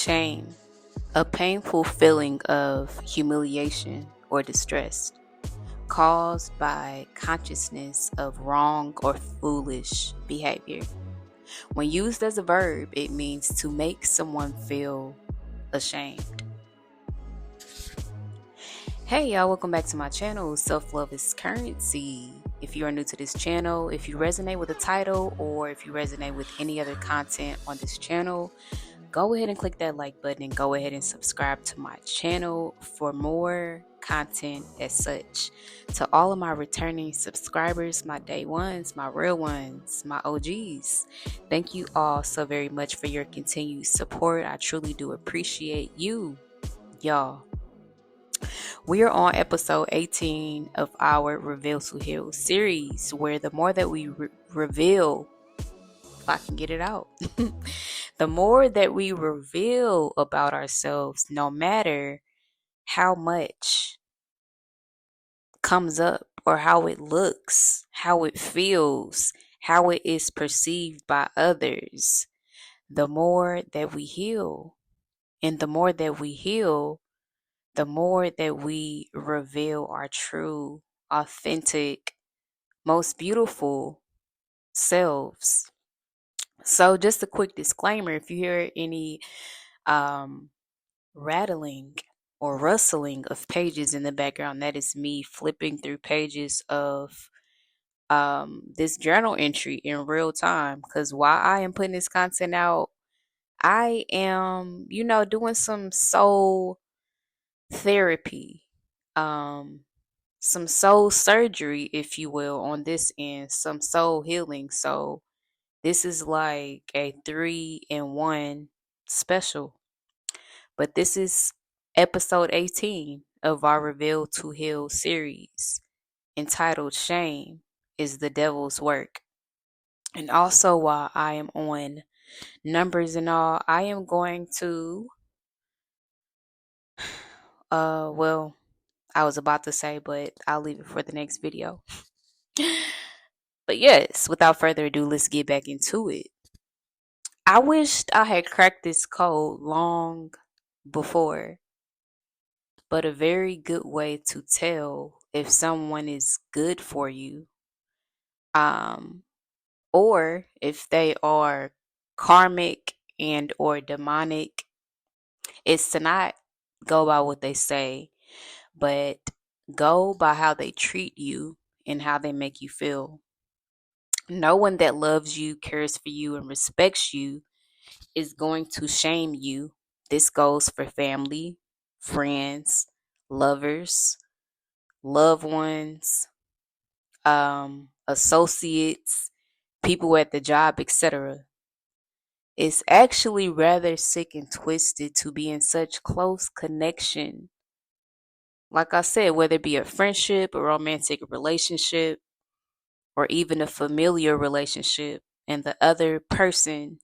Shame, a painful feeling of humiliation or distress caused by consciousness of wrong or foolish behavior. When used as a verb, it means to make someone feel ashamed. Hey y'all, welcome back to my channel. Self-love is currency. If you are new to this channel, if you resonate with the title, or if you resonate with any other content on this channel, go ahead and click that like button and go ahead and subscribe to my channel for more content as such. To all of my returning subscribers, my day ones, my real ones, my OGs, thank you all so very much for your continued support. I truly do appreciate you, y'all. We are on episode 18 of our Reveal to Heal series, where the more that we reveal, if I can get it out, the more that we reveal about ourselves, no matter how much comes up or how it looks, how it feels, how it is perceived by others, the more that we heal. And the more that we heal, the more that we reveal our true, authentic, most beautiful selves. So just a quick disclaimer, if you hear any rattling or rustling of pages in the background, that is me flipping through pages of this journal entry in real time, because while I am putting this content out, I am, doing some soul therapy, some soul surgery, if you will, on this end, some soul healing. So this is like a 3-in-1 special. But this is episode 18 of our Reveal to Heal series, entitled Shame is the Devil's Work. And also, while I am on numbers and all, I am going to, well, I was about to say, but I'll leave it for the next video. But yes, without further ado, let's get back into it. I wished I had cracked this code long before, but a very good way to tell if someone is good for you, or if they are karmic and or demonic, is to not go by what they say, but go by how they treat you and how they make you feel. No one that loves you, cares for you, and respects you is going to shame you. This goes for family, friends, lovers, loved ones, associates, people at the job, etc. It's actually rather sick and twisted to be in such close connection. Like I said, whether it be a friendship, a romantic relationship, or even a familiar relationship, and the other person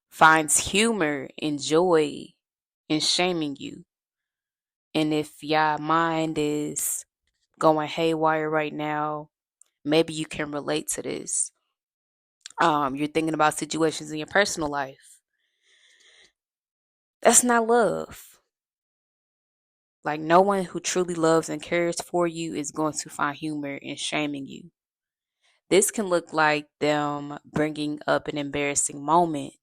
finds humor and joy in shaming you. And if your mind is going haywire right now, maybe you can relate to this. You're thinking about situations in your personal life. That's not love. Like, no one who truly loves and cares for you is going to find humor in shaming you. This can look like them bringing up an embarrassing moment.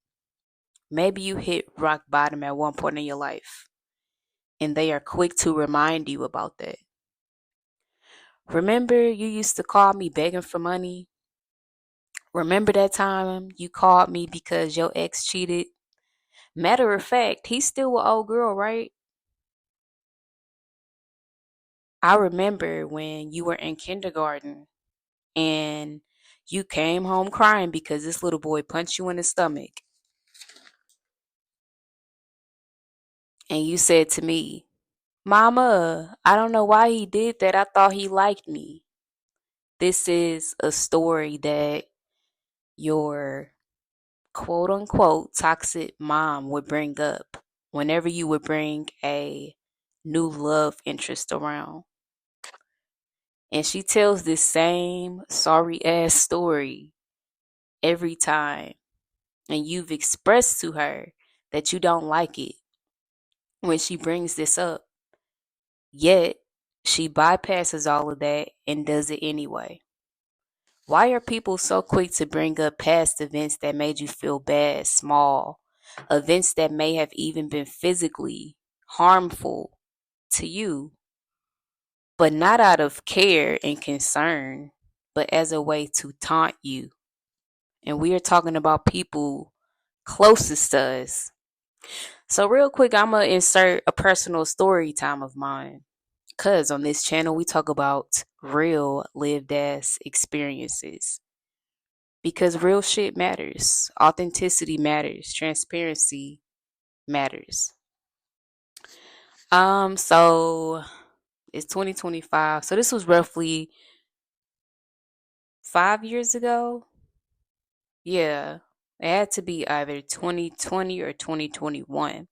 Maybe you hit rock bottom at one point in your life, and they are quick to remind you about that. Remember, you used to call me begging for money? Remember that time you called me because your ex cheated? Matter of fact, he's still an old girl, right? I remember when you were in kindergarten and you came home crying because this little boy punched you in the stomach. And you said to me, "Mama, I don't know why he did that. I thought he liked me." This is a story that your quote unquote toxic mom would bring up whenever you would bring a new love interest around. And she tells this same sorry ass story every time. And you've expressed to her that you don't like it when she brings this up. Yet, she bypasses all of that and does it anyway. Why are people so quick to bring up past events that made you feel bad, small, events that may have even been physically harmful to you, but not out of care and concern, but as a way to taunt you? And we are talking about people closest to us. So, real quick, I'm going to insert a personal story time of mine. Because on this channel, we talk about real lived ass experiences. Because real shit matters. Authenticity matters. Transparency matters. So it's 2025. So this was roughly 5 years ago. Yeah. It had to be either 2020 or 2021.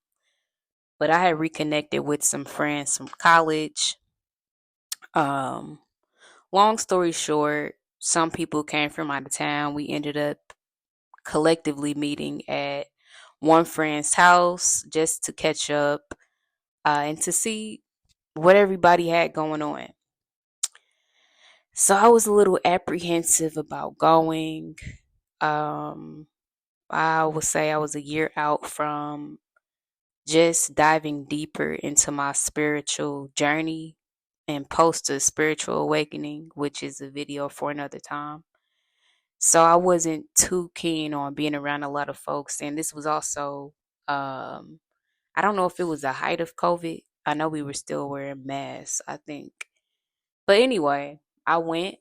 But I had reconnected with some friends from college. Um, Long story short, some people came from out of town. We ended up collectively meeting at one friend's house just to catch up and to see what everybody had going on. So I was a little apprehensive about going. Um, I would say I was a year out from just diving deeper into my spiritual journey and post a spiritual awakening, which is a video for another time. So I wasn't too keen on being around a lot of folks. And this was also, I don't know if it was the height of COVID. I know we were still wearing masks, I think. But anyway, I went.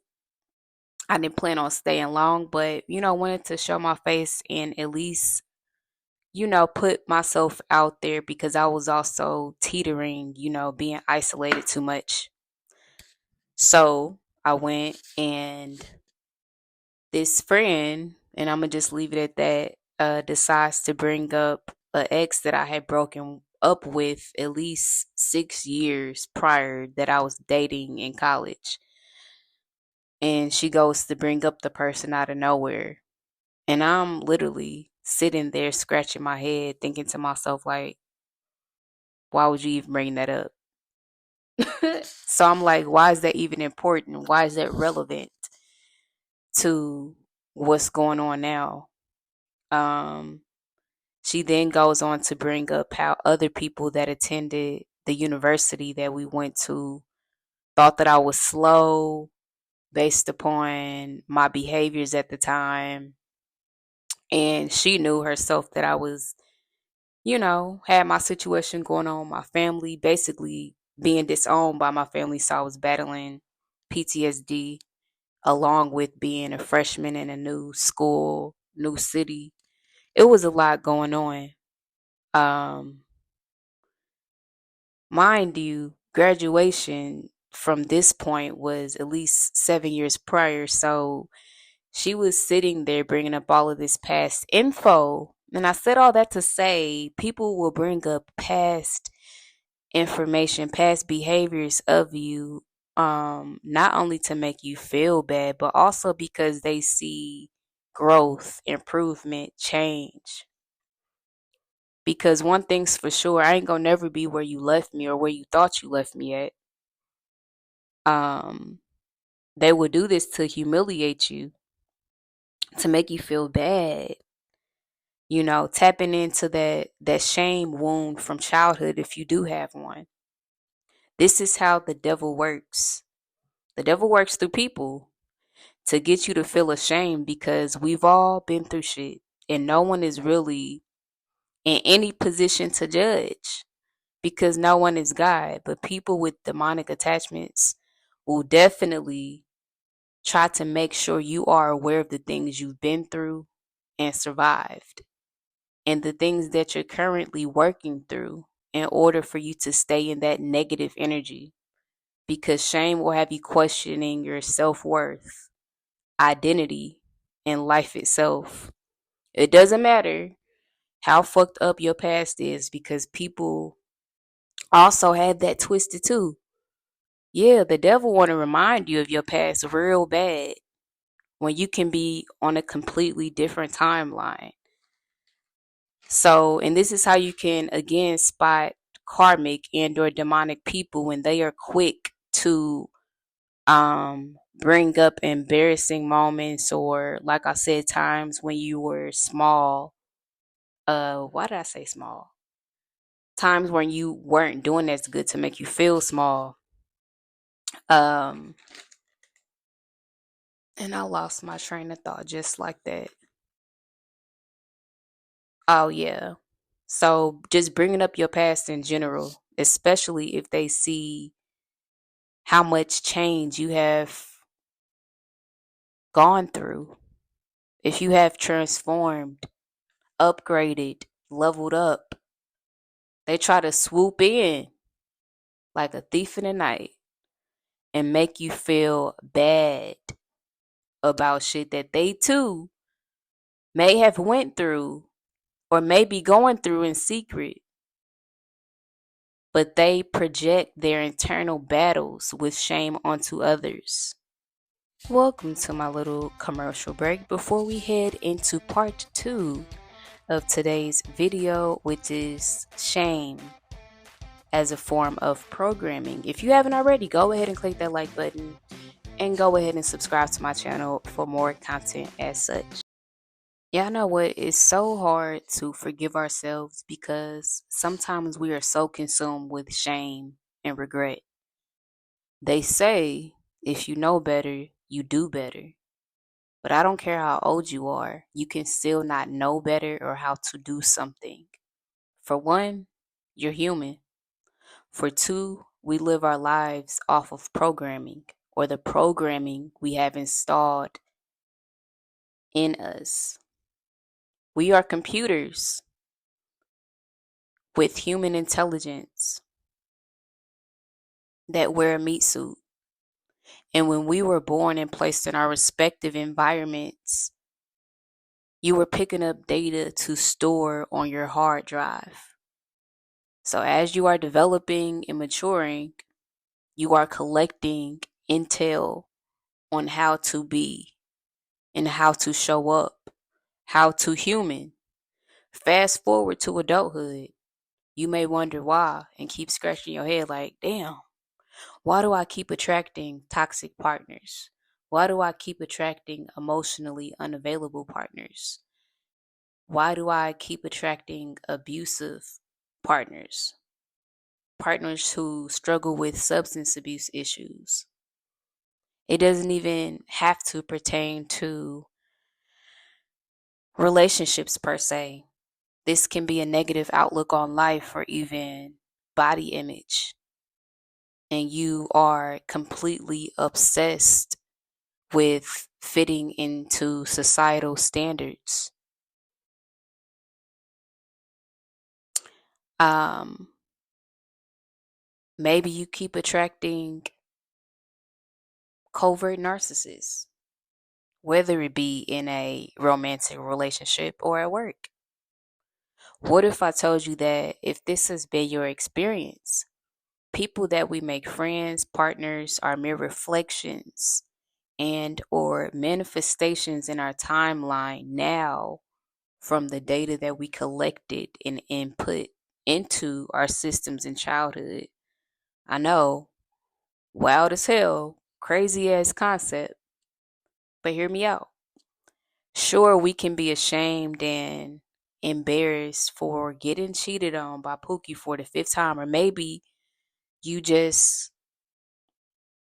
I didn't plan on staying long, but, wanted to show my face and at least, put myself out there because I was also teetering, being isolated too much. So I went, and this friend, and I'm gonna just leave it at that, decides to bring up an ex that I had broken up with at least 6 years prior that I was dating in college. And she goes to bring up the person out of nowhere. And I'm literally sitting there scratching my head, thinking to myself, like, why would you even bring that up? So I'm like, why is that even important? Why is that relevant to what's going on now? Um, she then goes on to bring up how other people that attended the university that we went to thought that I was slow based upon my behaviors at the time. And she knew herself that I was, had my situation going on, my family basically being disowned by my family. So I was battling PTSD along with being a freshman in a new school, new city. It was a lot going on. Um, Mind you, graduation from this point was at least 7 years prior. So she was sitting there bringing up all of this past info. And I said all that to say people will bring up past information, past behaviors of you, not only to make you feel bad, but also because they see growth, improvement, change. Because one thing's for sure, I ain't gonna never be where you left me or where you thought you left me at. Um, they will do this to humiliate you, to make you feel bad. Tapping into that shame wound from childhood if you do have one. This is how the devil works. The devil works through people to get you to feel ashamed because we've all been through shit and no one is really in any position to judge because no one is God. But people with demonic attachments will definitely try to make sure you are aware of the things you've been through and survived and the things that you're currently working through in order for you to stay in that negative energy, because shame will have you questioning your self-worth, identity, and life itself. It doesn't matter how fucked up your past is because people also have that twisted too. Yeah, the devil want to remind you of your past real bad when you can be on a completely different timeline. And this is how you can again spot karmic and or demonic people when they are quick to bring up embarrassing moments, or like I said, times when you were small. Why did I say small? Times when you weren't doing as good to make you feel small. Um and I lost my train of thought just like that. Oh yeah. So just bringing up your past in general, especially if they see how much change you have gone through, if you have transformed, upgraded, leveled up, they try to swoop in like a thief in the night and make you feel bad about shit that they too may have went through or may be going through in secret, but they project their internal battles with shame onto others. Welcome to my little commercial break before we head into part 2 of today's video, which is shame as a form of programming. If you haven't already, go ahead and click that like button and go ahead and subscribe to my channel for more content as such. Yeah, I know what? It's so hard to forgive ourselves because sometimes we are so consumed with shame and regret. They say if you know better, you do better. But I don't care how old you are, you can still not know better or how to do something. For one, you're human. For two, we live our lives off of programming or the programming we have installed in us. We are computers with human intelligence that wear a meat suit. And when we were born and placed in our respective environments, you were picking up data to store on your hard drive. So as you are developing and maturing, you are collecting intel on how to be and how to show up, how to human. Fast forward to adulthood, you may wonder why and keep scratching your head like, damn, why do I keep attracting toxic partners? Why do I keep attracting emotionally unavailable partners? Why do I keep attracting abusive partners? Partners who struggle with substance abuse issues. It doesn't even have to pertain to relationships per se. This can be a negative outlook on life or even body image. And you are completely obsessed with fitting into societal standards. Um, Maybe you keep attracting covert narcissists, whether it be in a romantic relationship or at work. What if I told you that if this has been your experience, people that we make friends, partners are mere reflections and or manifestations in our timeline now from the data that we collected and input into our systems in childhood. I know, wild as hell, crazy ass concept, but hear me out. Sure, we can be ashamed and embarrassed for getting cheated on by Pookie for the fifth time, or maybe you just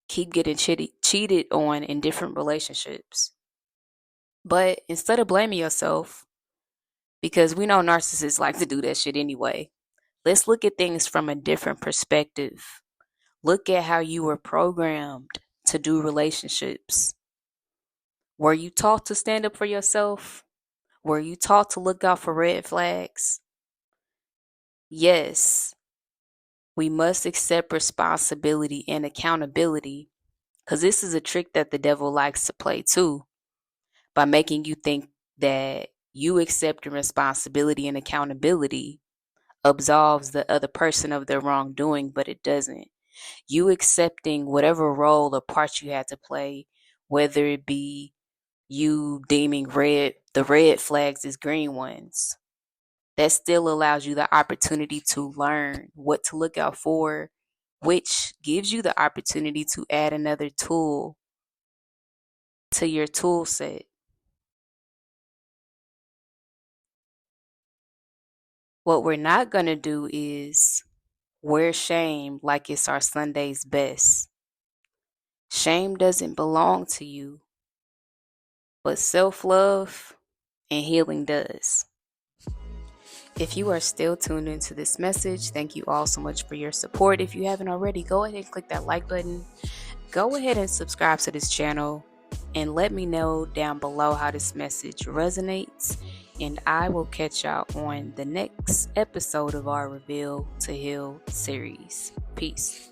keep getting cheated on in different relationships. But instead of blaming yourself, because we know narcissists like to do that shit anyway, let's look at things from a different perspective. Look at how you were programmed to do relationships. Were you taught to stand up for yourself? Were you taught to look out for red flags? Yes, we must accept responsibility and accountability, because this is a trick that the devil likes to play too, by making you think that you accepting responsibility and accountability absolves the other person of their wrongdoing, but it doesn't. You accepting whatever role or part you had to play, whether it be you deeming the red flags as green ones. that still allows you the opportunity to learn what to look out for, which gives you the opportunity to add another tool to your tool set. What we're not going to do is wear shame like it's our Sunday's best. Shame doesn't belong to you, but self-love and healing does. If you are still tuned into this message, thank you all so much for your support. If you haven't already, go ahead and click that like button. Go ahead and subscribe to this channel and let me know down below how this message resonates. And I will catch y'all on the next episode of our Reveal to Heal series. Peace.